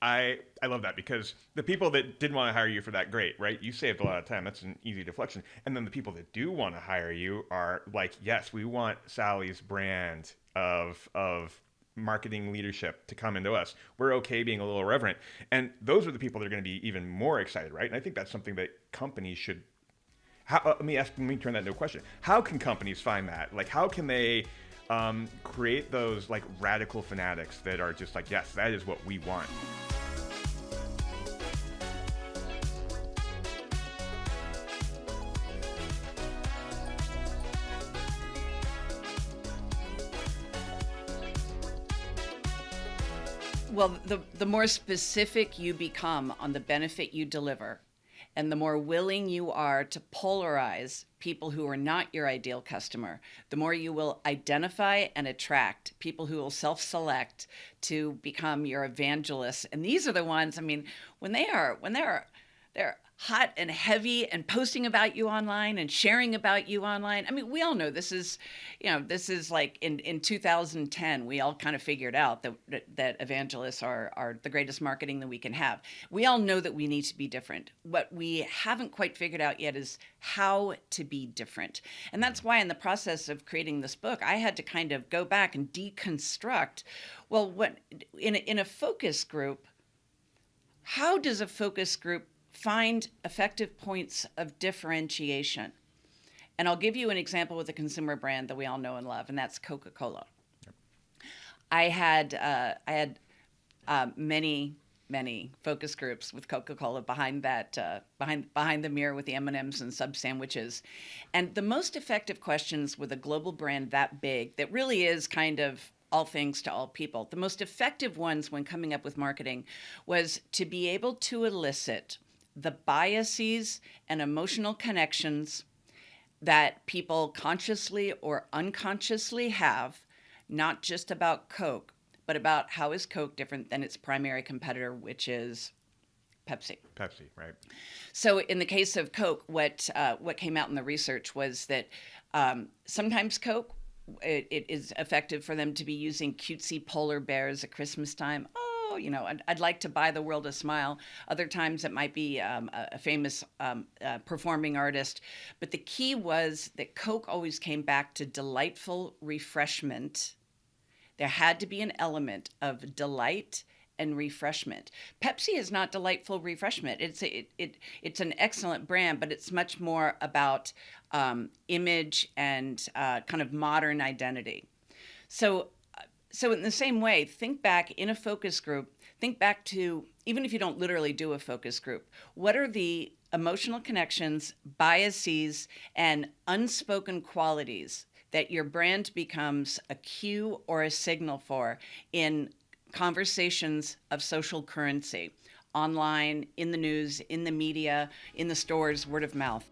I love that because the people that didn't want to hire you for that, great, right? You saved a lot of time. That's an easy deflection. And then the people that do want to hire you are like, yes, we want Sally's brand of marketing leadership to come into us. We're okay being a little irreverent. And those are the people that are going to be even more excited, right? And I think that's something that companies should. Let me turn that into a question. How can companies find that? Like, how can they create those like radical fanatics that are just like, yes, that is what we want? Well, the more specific you become on the benefit you deliver, and the more willing you are to polarize people who are not your ideal customer, the more you will identify and attract people who will self-select to become your evangelists. And these are the ones, I mean, they're hot and heavy and posting about you online and sharing about you online. I mean, we all know this is, this is like in 2010, we all kind of figured out that evangelists are the greatest marketing that we can have. We all know that we need to be different. What we haven't quite figured out yet is how to be different. And that's why in the process of creating this book, I had to kind of go back and deconstruct, well, what in a focus group, how does a focus group find effective points of differentiation? And I'll give you an example with a consumer brand that we all know and love, and that's Coca-Cola. Yep. I had many focus groups with Coca-Cola behind the mirror with the M&Ms and sub sandwiches, and the most effective questions with a global brand that big, that really is kind of all things to all people. The most effective ones when coming up with marketing was to be able to elicit the biases and emotional connections that people consciously or unconsciously have, not just about Coke, but about how is Coke different than its primary competitor, which is Pepsi. Pepsi, right. So in the case of Coke, what came out in the research was that sometimes Coke, it is effective for them to be using cutesy polar bears at Christmas time. I'd like to buy the world a smile. Other times it might be a famous performing artist. But the key was that Coke always came back to delightful refreshment. There had to be an element of delight and refreshment. Pepsi is not delightful refreshment. It's an excellent brand, but it's much more about image and kind of modern identity. So in the same way, think back in a focus group, think back to, even if you don't literally do a focus group, what are the emotional connections, biases, and unspoken qualities that your brand becomes a cue or a signal for in conversations of social currency, online, in the news, in the media, in the stores, word of mouth.